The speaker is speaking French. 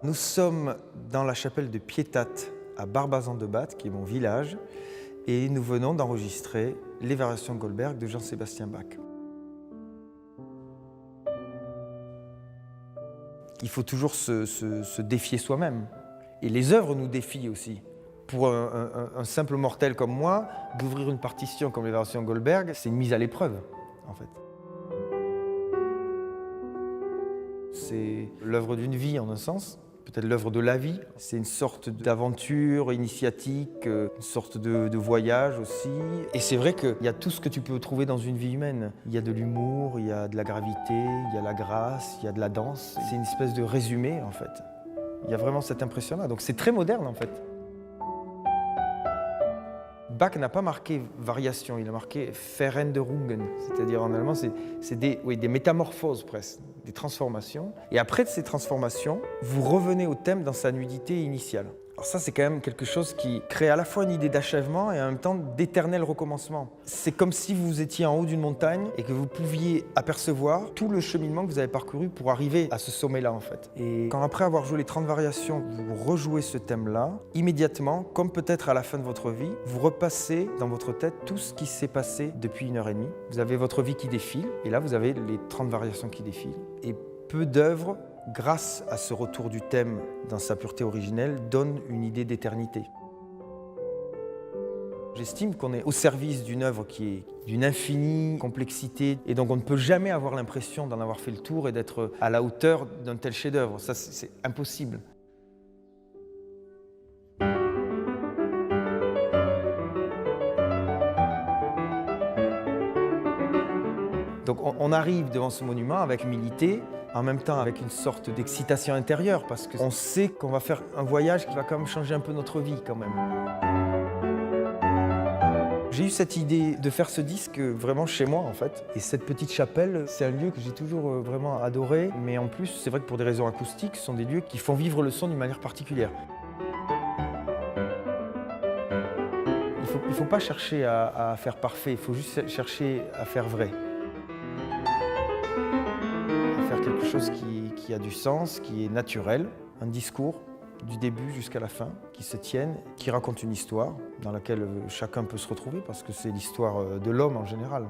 Nous sommes dans la chapelle de Pietat à Barbazan-de-Batz, qui est mon village, et nous venons d'enregistrer les variations Goldberg de Jean-Sébastien Bach. Il faut toujours se défier soi-même. Et les œuvres nous défient aussi. Pour un simple mortel comme moi, d'ouvrir une partition comme les variations Goldberg, c'est une mise à l'épreuve, en fait. C'est l'œuvre d'une vie, en un sens, peut-être l'œuvre de la vie. C'est une sorte d'aventure initiatique, une sorte de voyage aussi. Et c'est vrai qu'il y a tout ce que tu peux trouver dans une vie humaine. Il y a de l'humour, il y a de la gravité, il y a la grâce, il y a de la danse. C'est une espèce de résumé, en fait. Il y a vraiment cette impression-là. Donc c'est très moderne, en fait. Bach n'a pas marqué variation, il a marqué Veränderungen, c'est-à-dire en allemand, c'est des métamorphoses presque, des transformations. Et après ces transformations, vous revenez au thème dans sa nudité initiale. Alors ça, c'est quand même quelque chose qui crée à la fois une idée d'achèvement et en même temps d'éternel recommencement. C'est comme si vous étiez en haut d'une montagne et que vous pouviez apercevoir tout le cheminement que vous avez parcouru pour arriver à ce sommet-là, en fait. Et quand après avoir joué les 30 variations, vous rejouez ce thème-là, immédiatement, comme peut-être à la fin de votre vie, vous repassez dans votre tête tout ce qui s'est passé depuis 1h30. Vous avez votre vie qui défile, et là, vous avez les 30 variations qui défilent. Et peu d'œuvres, grâce à ce retour du thème dans sa pureté originelle, donne une idée d'éternité. J'estime qu'on est au service d'une œuvre qui est d'une infinie complexité et donc on ne peut jamais avoir l'impression d'en avoir fait le tour et d'être à la hauteur d'un tel chef-d'œuvre. Ça, c'est impossible. Donc on arrive devant ce monument avec humilité, en même temps avec une sorte d'excitation intérieure, parce qu'on sait qu'on va faire un voyage qui va quand même changer un peu notre vie quand même. J'ai eu cette idée de faire ce disque vraiment chez moi en fait. Et cette petite chapelle, c'est un lieu que j'ai toujours vraiment adoré, mais en plus c'est vrai que pour des raisons acoustiques, ce sont des lieux qui font vivre le son d'une manière particulière. Il ne faut pas chercher à faire parfait, il faut juste chercher à faire vrai. Quelque chose qui a du sens, qui est naturel, un discours du début jusqu'à la fin, qui se tienne, qui raconte une histoire dans laquelle chacun peut se retrouver parce que c'est l'histoire de l'homme en général.